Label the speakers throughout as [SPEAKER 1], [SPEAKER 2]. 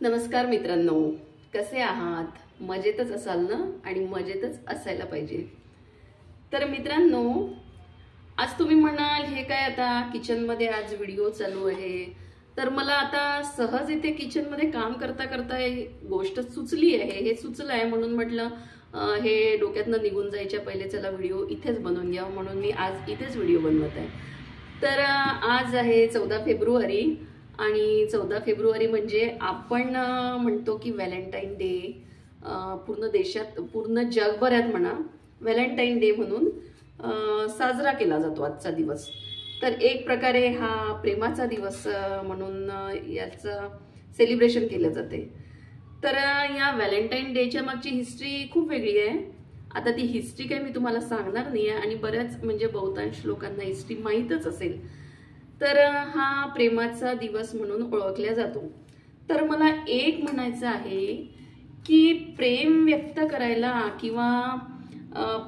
[SPEAKER 1] नमस्कार मित्रांनो, कसे आहात? मजेतच असाल ना? आणि मजेतच असायला पाहिजे. तर मित्रांनो, आज तुम्ही म्हणाल हे काय आता किचन मध्ये आज व्हिडिओ चालू आहे. तर मला आता सहज इथे किचन मध्ये काम करता करता गोष्ट सुचली आहे. हे सुचलं आहे म्हणून म्हटलं हे डोक्यातनं निघून जायच्या पहिले चला व्हिडिओ इथेच बनवून घ्या, म्हणून मी आज इथेच व्हिडिओ बनवत आहे. तर आज आहे 14 फेब्रुवारी आणि 14 फेब्रुवारी म्हणजे आपण म्हणतो की व्हॅलेंटाईन डे. पूर्ण देशात, पूर्ण जगभरात म्हणा, व्हॅलेंटाईन डे म्हणून साजरा केला जातो आजचा दिवस. तर एक प्रकारे हा प्रेमाचा दिवस म्हणून याचं सेलिब्रेशन केलं जाते. तर या व्हॅलेंटाईन डेच्या मागची हिस्ट्री खूप वेगळी आहे. आता ती हिस्ट्री काही मी तुम्हाला सांगणार नाही आहे आणि बऱ्याच म्हणजे बहुतांश लोकांना हिस्ट्री माहीतच असेल. तर हा प्रेमाचा दिवस म्हणून ओळखला जातो. तर मला एक म्हणायचं आहे की प्रेम व्यक्त करायला किंवा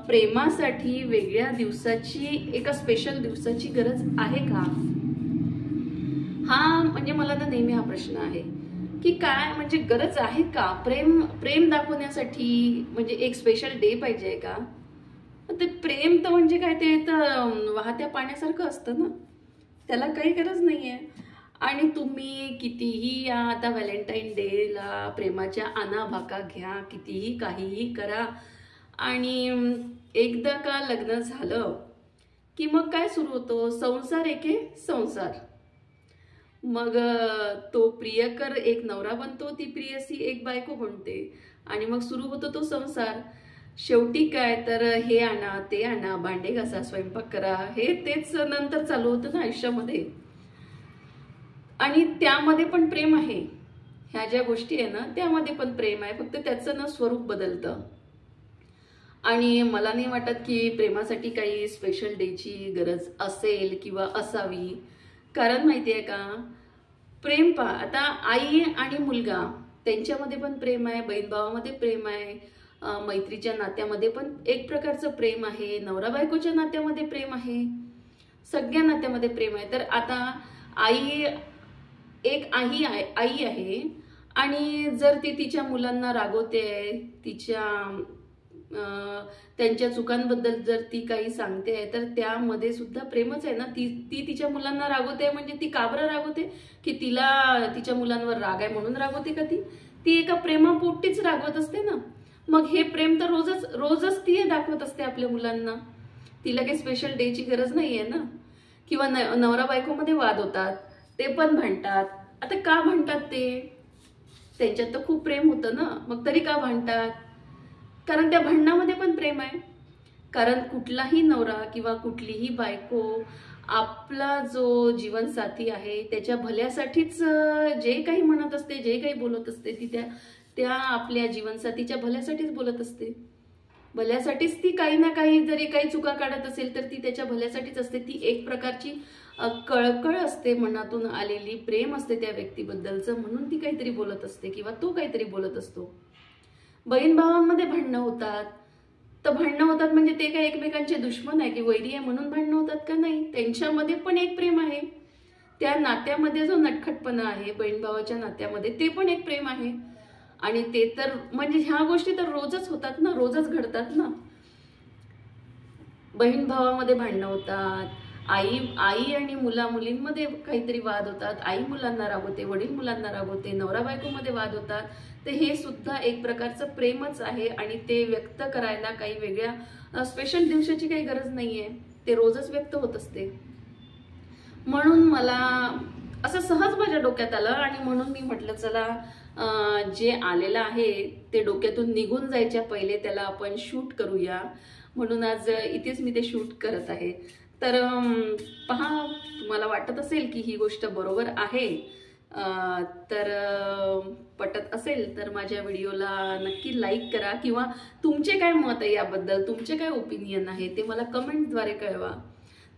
[SPEAKER 1] प्रेमासाठी वेगळ्या दिवसाची, एका स्पेशल दिवसाची गरज आहे का? हा म्हणजे मला तर नेहमी हा प्रश्न आहे की काय म्हणजे गरज आहे का? प्रेम दाखवण्यासाठी म्हणजे एक स्पेशल डे पाहिजे का? ते प्रेम तर म्हणजे काय, ते तर वाहत्या पाण्यासारखं असतं ना, त्याला काही गरज नाहीये. आणि तुम्ही कितीही या आता व्हॅलेंटाईन डेला प्रेमाच्या आनाभाका घ्या, कितीही काहीही करा, आणि एकदा का लग्न झालं की मग काय सुरू होतो? संसार एके संसार. मग तो प्रियकर एक नवरा बनतो, ती प्रियसी एक बायको बनते आणि मग सुरू होतो तो संसार. शेवटी काय तर हे आणा ते आणा, भांडे घासा, स्वयंपाक करा, हे तेच नंतर चालू होतं ना आयुष्यामध्ये. आणि त्यामध्ये पण प्रेम आहे. ह्या ज्या गोष्टी आहे ना त्यामध्ये पण प्रेम आहे, फक्त त्याचं ना स्वरूप बदलतं. आणि मला नाही वाटत की प्रेमासाठी काही स्पेशल डेची गरज असेल किंवा असावी. कारण माहिती आहे का, प्रेम पहा, आता आई आणि मुलगा त्यांच्यामध्ये पण प्रेम आहे, बहीण भावामध्ये प्रेम आहे, मैत्रीच्या नात्यामध्ये पण एक प्रकारचं प्रेम आहे, नवरा बायकोच्या नात्यामध्ये प्रेम आहे, सगळ्या नात्यामध्ये प्रेम आहे. तर आता आई एक आई आहे आणि जर ती तिच्या मुलांना रागवते, त्यांच्या चुकांबद्दल जर ती काही सांगते आहे, तर त्यामध्ये सुद्धा प्रेमच आहे ना. ती तिच्या मुलांना रागवते म्हणजे ती का बरं रागवते? की तिला तिच्या मुलांवर राग आहे म्हणून रागवते का? ती एका प्रेमापोटीच रागवत असते ना. मग हे प्रेम तर रोजच ती दाखवत असते आपल्या मुलांना. तिला काही स्पेशल डेची गरज नाहीये ना. किंवा नवरा बायकोमध्ये वाद होतात, ते पण भांडतात. आता का भांडतात? ते त्यांच्यात तर खूप प्रेम होतं ना, मग तरी का भांडतात? कारण त्या भांडणामध्ये पण प्रेम आहे. कारण कुठलाही नवरा किंवा कुठलीही बायको आपला जो जीवनसाथी आहे त्याच्या भल्यासाठीच जे काही म्हणत असते, जे काही बोलत असते, ती त्या आपल्या जीवनसाथीच्या भल्यासाठीच बोलत असते. भल्यासाठीच ती काही ना काही, जरी काही चुका काढत असेल तर ती त्याच्या भल्यासाठीच असते. ती एक प्रकारची कळकळ असते, मनातून आलेली प्रेम असते त्या व्यक्तीबद्दलचं, म्हणून ती काहीतरी बोलत असते किंवा तो काहीतरी बोलत असतो. बहीण भावांमध्ये भांडणं होतात, तर भांडणं होतात म्हणजे ते काय एकमेकांचे दुश्मन आहे की वैरी आहे म्हणून भांडणं होतात का? नाही, त्यांच्यामध्ये पण एक प्रेम आहे. त्या नात्यामध्ये जो नटखटपणा आहे बहीण भावाच्या नात्यामध्ये, ते पण एक प्रेम आहे. आणि ते तर म्हणजे ह्या गोष्टी तर रोजच होतात ना, रोजच घडतात ना. बहीण भावामध्ये भांडणं होतात, आई आणि मुलींमध्ये काहीतरी वाद होतात, आई मुलांना रागवते, वडील मुलांना रागवते, नवरा बायकोमध्ये वाद होतात. तर हे सुद्धा एक प्रकारचं प्रेमच आहे आणि ते व्यक्त करायला काही वेगळ्या स्पेशल दिवसाची काही गरज नाहीये, ते रोजच व्यक्त होत असते. म्हणून मला असं सहज माझ्या डोक्यात आलं आणि म्हणून मी म्हटलं चला जे आलेलं आहे ते डोक्यातून निघून जायच्या पहिले त्याला आपण शूट करूया, म्हणून आज इथेच मी ते शूट करत आहे. तर पहा, तुम्हाला वाटत असेल की ही गोष्ट बरोबर आहे, तर पटत असेल तर माझ्या व्हिडिओला नक्की लाईक करा किंवा तुमचे काय मत आहे याबद्दल, तुमचे काय ओपिनियन आहे ते मला कमेंटद्वारे कळवा.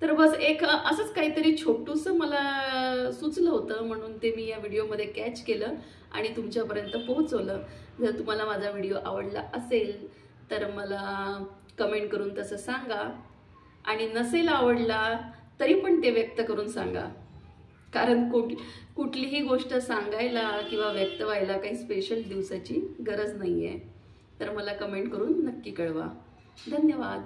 [SPEAKER 1] तर बस एक असंच काहीतरी छोटूसं मला सुचलं होतं म्हणून ते मी या व्हिडिओमध्ये कॅच केलं आणि तुमच्यापर्यंत पोहोचवलं. जर तुम्हाला माझा व्हिडिओ आवडला असेल तर मला कमेंट करून तसं सांगा, आणि नसेल आवडला तरी पण ते व्यक्त करून सांगा. कारण कुठलीही गोष्ट सांगायला किंवा व्यक्त व्हायला काही स्पेशल दिवसाची गरज नाही आहे. तर मला कमेंट करून नक्की कळवा. धन्यवाद.